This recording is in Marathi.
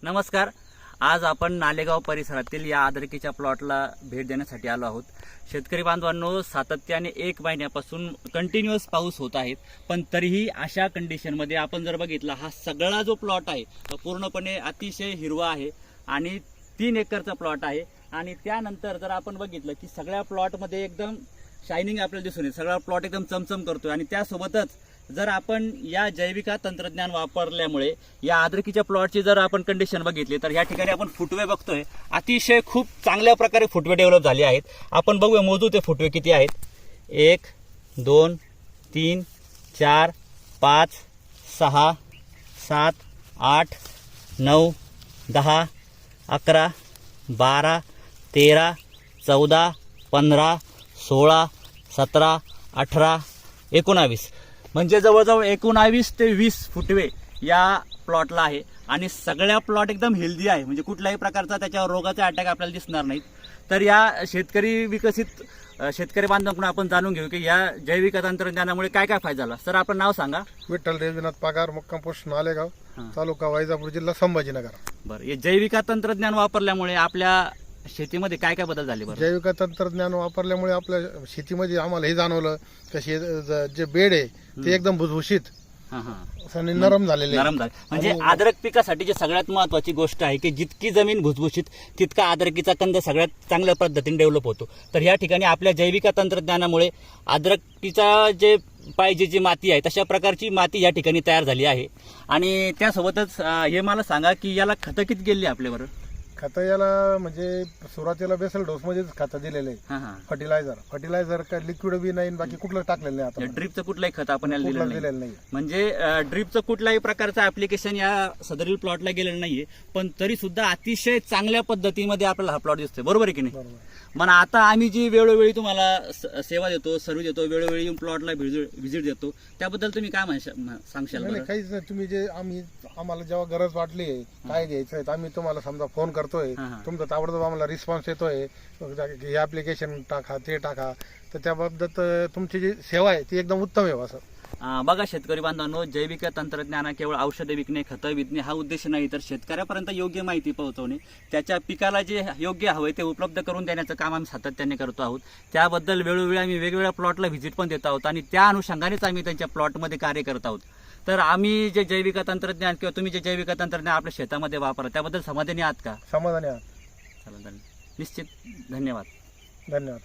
नमस्कार. आज आपण नालेगाव परिसरातील या अद्रकीच्या प्लॉटला भेट देण्यासाठी आलो आहोत. शेतकरी बांधवांनो, सातत्याने 1 महिन्यापासून कंटिन्युअस पाऊस होत आहे, पण तरीही अशा कंडिशनमध्ये आपण जर बघितला, हा सगळा जो प्लॉट आहे तो पूर्णपणे अतिशय हिरवा आहे आणि 3 एकरचा प्लॉट आहे. आणि त्यानंतर जर आपण बघितलं की सगळ्या प्लॉटमध्ये एकदम शायनिंग आपल्याला दिसून येते, सगळा प्लॉट एकदम चमचम करतोय. आणि त्यासोबतच जर आपण या जैविक तंत्रज्ञान वापरल्यामुळे या अद्रकीच्या प्लॉटची जर आपण कंडिशन बघितली तर या ठिकाणी आपण फुटवे बघतोय, अतिशय खूप चांगल्या प्रकारे फुटवे डेव्हलप झाले आहेत. आपण बघूया, मोजू ते फुटवे किती आहेत. 1 2 3 4 5 6 7 8 9 10 11 12 13 14 15 16 17 18 19 म्हणजे जवळजवळ 19 ते 20 फुटवे या प्लॉटला आहे. आणि सगळ्या प्लॉट एकदम हेल्दी आहे, म्हणजे कुठल्याही प्रकारचा त्याच्यावर रोगाचा अटॅक आपल्याला दिसणार नाहीत. तर या शेतकरी बांधवांकडून आपण जाणून घेऊ की या जैविक तंत्रज्ञानामुळे काय काय फायदा झाला. सर, आपण नाव सांगा. विठ्ठल देवनाथ पगार, मुक्काम पोस्ट नालेगाव, तालुका वैजापूर, जिल्हा संभाजीनगर. बरं, हे जैविक तंत्रज्ञान वापरल्यामुळे आपल्या शेतीमध्ये काय काय बदल झाले? बरं, जैविक तंत्रज्ञान वापरल्यामुळे आपल्या शेतीमध्ये आम्हाला हे जाणवलं की जे बेड आहे ते एकदम भुसभुशीत आणि नरम झालेले नरम झाले. म्हणजे अद्रक पिकासाठी जी सगळ्यात महत्वाची गोष्ट आहे की जितकी जमीन भुसभुशीत तितका अद्रकीचा कंद सगळ्यात चांगल्या पद्धतीने डेव्हलप होतो. तर या ठिकाणी आपल्या जैविक तंत्रज्ञानामुळे अद्रकीचा जे पाहिजे जी माती आहे तशा प्रकारची माती या ठिकाणी तयार झाली आहे. आणि त्यासोबतच हे मला सांगा की याला खतं किती गेली आपल्यावर? खतं याला म्हणजे सुरुवातीला बेसल डोस मध्येच खतं दिलेले आहे. फर्टिलायझर काय लिक्विड बी नाही, बाकी कुठलं टाकलेलं नाही. आता ड्रीपचं कुठलंही खत आपण याला कुठलं दिलेलं दिलेलं नाही. नाही. म्हणजे ड्रीपचं कुठल्याही प्रकारचं ऍप्लिकेशन या सदरील प्लॉटला गेलेलं नाहीये, पण तरी सुद्धा अतिशय चांगल्या पद्धतीमध्ये आपल्याला हा प्लॉट दिसतोय. बरोबर आहे की नाही? बरोबर. मग आता आम्ही जी वेळोवेळी तुम्हाला सेवा देतो, सर्व्हिस देतो, वेळोवेळी येऊन प्लॉटला व्हिजिट देतो, त्याबद्दल तुम्ही काय सांगशाल? नाही, काहीच नाही. तुम्ही जे आम्हाला जेव्हा गरज वाटली काय घ्यायचं आम्ही तुम्हाला समजा फोन करतोय, तुमचा ताबडतोब आम्हाला रिस्पॉन्स येतोय, हे ऍप्लिकेशन टाका, ते टाका. तर त्याबाबत तुमची जी सेवा आहे ती एकदम उत्तम आहे. असं बघा शेतकरी बांधवांनो, जैविक तंत्रज्ञान केवळ औषधे विकणे, खतं विकणे हा उद्देश नाही, तर शेतकऱ्यापर्यंत योग्य माहिती पोहोचवणे, त्याच्या पिकाला जे योग्य हवे ते उपलब्ध करून देण्याचं काम आम्ही सातत्याने करतो आहोत. त्याबद्दल वेळोवेळी आम्ही वेगवेगळ्या प्लॉटला व्हिजिट पण देत आहोत आणि त्या अनुषंगानेच आम्ही त्यांच्या प्लॉटमध्ये कार्य करत आहोत. तर आम्ही जे जैविक तंत्रज्ञान किंवा तुम्ही जे जैविक तंत्रज्ञान आपल्या शेतामध्ये वापरा त्याबद्दल समाधानी आहात का? समाधानी आहात. चला, निश्चित. धन्यवाद. धन्यवाद.